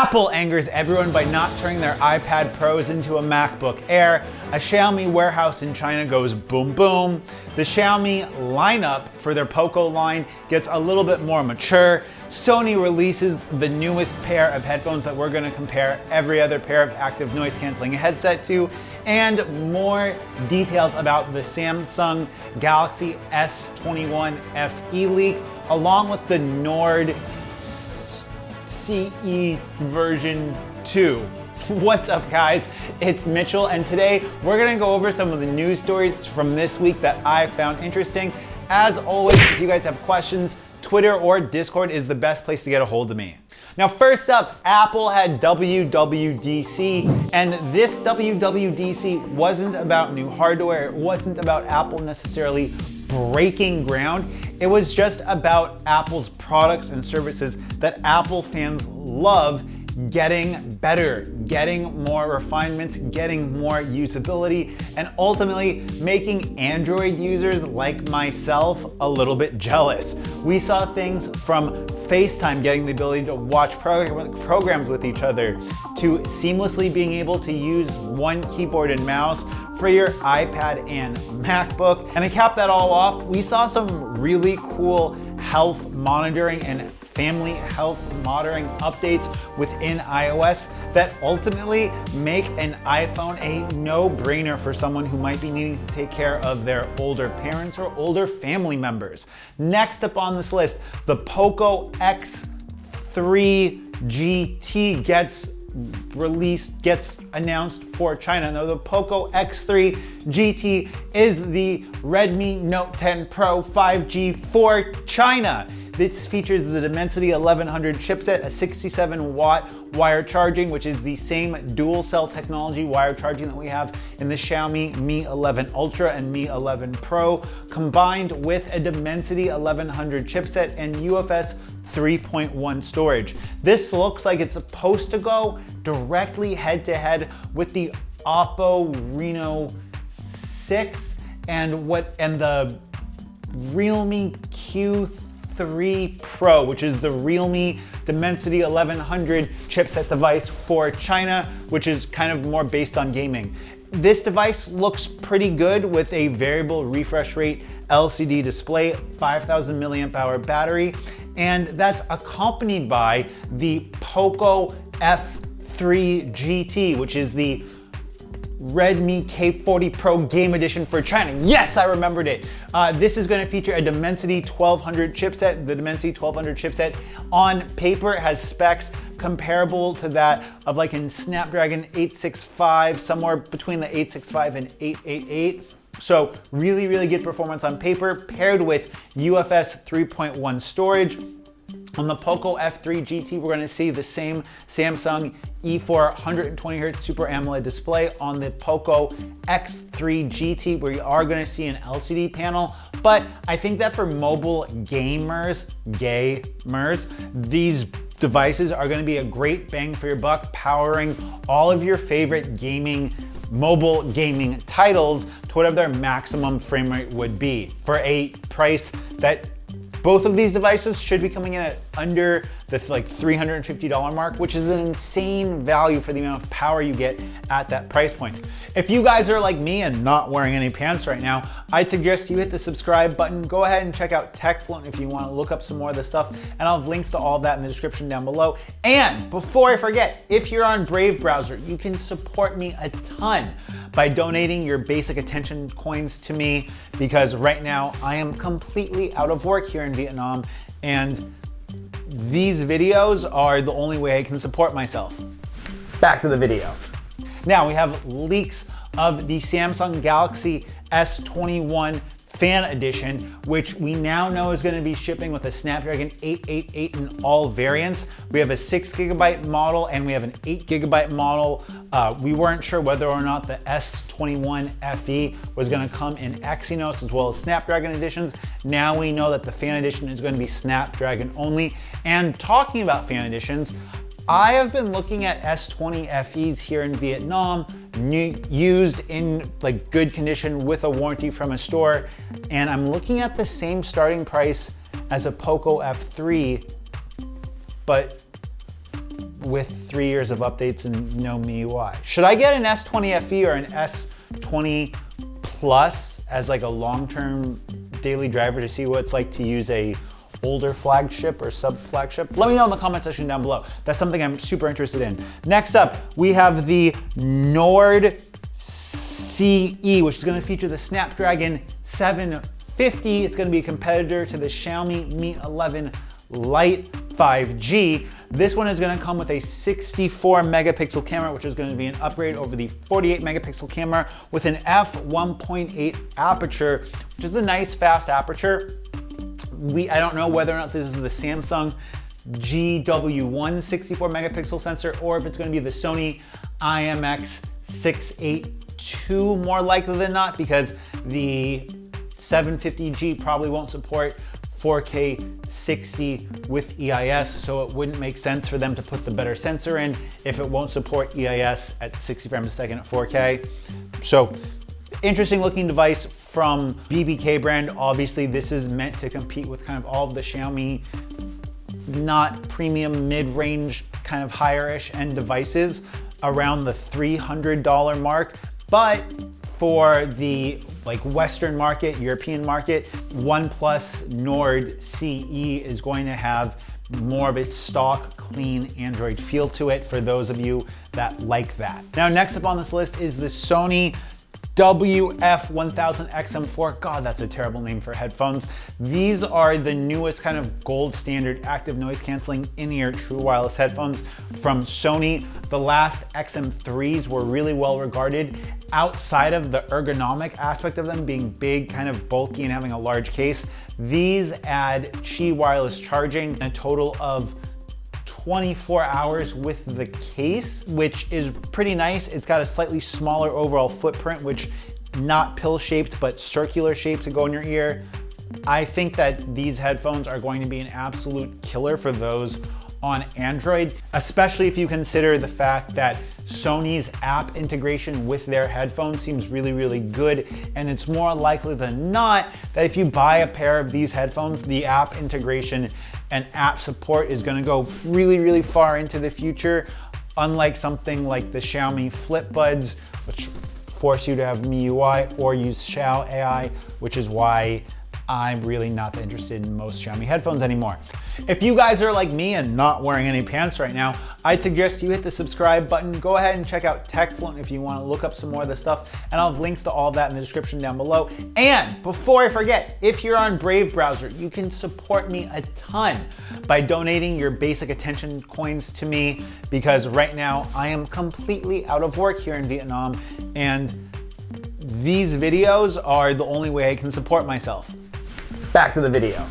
Apple angers everyone by not turning their iPad Pros into a MacBook Air. A Xiaomi warehouse in China goes boom boom. The Xiaomi lineup for their Poco line gets a little bit more mature. Sony releases the newest pair of headphones that we're going to compare every other pair of active noise canceling headset to, and more details about the Samsung Galaxy S21 FE leak, along with the Nord CE version 2. What's up, guys? It's Mitchell, and today we're gonna go over some of the news stories from this week that I found interesting. As always, if you guys have questions, Twitter or Discord is the best place to get a hold of me. Now, first up, Apple had WWDC, and this WWDC wasn't about new hardware. It wasn't about Apple necessarily breaking ground. It was just about Apple's products and services that Apple fans love getting better, getting more refinements, getting more usability, and ultimately making Android users like myself a little bit jealous. We saw things from FaceTime getting the ability to watch programs with each other, to seamlessly being able to use one keyboard and mouse for your iPad and MacBook. And to cap that all off, we saw some really cool health monitoring and family health monitoring updates within iOS that ultimately make an iPhone a no-brainer for someone who might be needing to take care of their older parents or older family members. Next up on this list, the Poco X3 GT gets announced for China. Now, the Poco X3 GT is the Redmi Note 10 Pro 5G for China. This features the Dimensity 1100 chipset, a 67-watt wire charging, which is the same dual cell technology wire charging that we have in the Xiaomi Mi 11 Ultra and Mi 11 Pro, combined with a Dimensity 1100 chipset and UFS 3.1 storage. This looks like it's supposed to go directly head-to-head with the Oppo Reno 6 and the Realme Q3 Pro, which is the Realme Dimensity 1100 chipset device for China, which is kind of more based on gaming. This device looks pretty good with a variable refresh rate LCD display, 5,000 milliamp hour battery, and that's accompanied by the Poco F3 GT, which is the Redmi K40 Pro Game Edition for China. Yes, I remembered it. This is going to feature a Dimensity 1200 chipset. The Dimensity 1200 chipset on paper has specs comparable to that of like in Snapdragon 865, somewhere between the 865 and 888. So really, really good performance on paper, paired with UFS 3.1 storage. On the Poco F3 GT, we're gonna see the same Samsung E4 120Hz Super AMOLED display. On the Poco X3 GT, we are gonna see an LCD panel, but I think that for mobile gamers, these devices are gonna be a great bang for your buck, powering all of your favorite mobile gaming titles to whatever their maximum frame rate would be, for a price that both of these devices should be coming in at under the $350 mark, which is an insane value for the amount of power you get at that price point. If you guys are like me and not wearing any pants right now, I'd suggest you hit the subscribe button. Go ahead and check out TechFluent if you want to look up some more of this stuff, and I'll have links to all of that in the description down below. And before I forget, if you're on Brave browser, you can support me a ton by donating your basic attention coins to me, because right now I am completely out of work here in Vietnam, and these videos are the only way I can support myself. Back to the video. Now we have leaks of the Samsung Galaxy S21 Fan Edition, which we now know is going to be shipping with a Snapdragon 888 in all variants. We have a 6GB model and we have an 8GB model. We weren't sure whether or not the S21 FE was going to come in exynos as well as Snapdragon editions. Now we know that the Fan Edition is going to be Snapdragon only. And talking about Fan Editions, I have been looking at S20 FEs here in Vietnam, used in good condition with a warranty from a store, and I'm looking at the same starting price as a Poco F3, but with 3 years of updates and no MIUI. Should I get an S20 FE or an S20 Plus as like a long-term daily driver to see what it's like to use a older flagship or sub flagship? Let me know in the comment section down below. That's something I'm super interested in. Next up, we have the Nord CE, which is going to feature the Snapdragon 750. It's going to be a competitor to the Xiaomi Mi 11 Lite 5G. This one is going to come with a 64 megapixel camera, which is going to be an upgrade over the 48 megapixel camera with an f1.8 aperture, which is a nice fast aperture. I don't know whether or not this is the Samsung GW1 64 megapixel sensor or if it's going to be the Sony IMX682 more likely than not, because the 750G probably won't support 4K 60 with EIS, so it wouldn't make sense for them to put the better sensor in if it won't support EIS at 60 frames a second at 4K. So interesting looking device from BBK brand. Obviously this is meant to compete with kind of all of the Xiaomi not premium mid-range kind of higher-ish end devices around the $300 mark, but for the like Western market, European market, OnePlus Nord CE is going to have more of a stock, clean Android feel to it for those of you that like that. Now, next up on this list is the Sony Wf-1000xm4. God, that's a terrible name for headphones. These are the newest kind of gold standard active noise canceling in-ear true wireless headphones from Sony. The last XM3s were really well regarded outside of the ergonomic aspect of them being big, kind of bulky and having a large case. These add Qi wireless charging, a total of 24 hours with the case, which is pretty nice. It's got a slightly smaller overall footprint, which not pill-shaped, but circular shape to go in your ear. I think that these headphones are going to be an absolute killer for those on Android, especially if you consider the fact that Sony's app integration with their headphones seems really, really good. And it's more likely than not that if you buy a pair of these headphones, the app integration and app support is gonna go really, really far into the future, unlike something like the Xiaomi Flip Buds, which force you to have MIUI or use Xiao AI, which is why I'm really not interested in most Xiaomi headphones anymore. If you guys are like me and not wearing any pants right now, I'd suggest you hit the subscribe button. Go ahead and check out TechFluent if you want to look up some more of this stuff, and I'll have links to all of that in the description down below. And before I forget, if you're on Brave browser, you can support me a ton by donating your basic attention coins to me, because right now I am completely out of work here in Vietnam, and these videos are the only way I can support myself. Back to the video.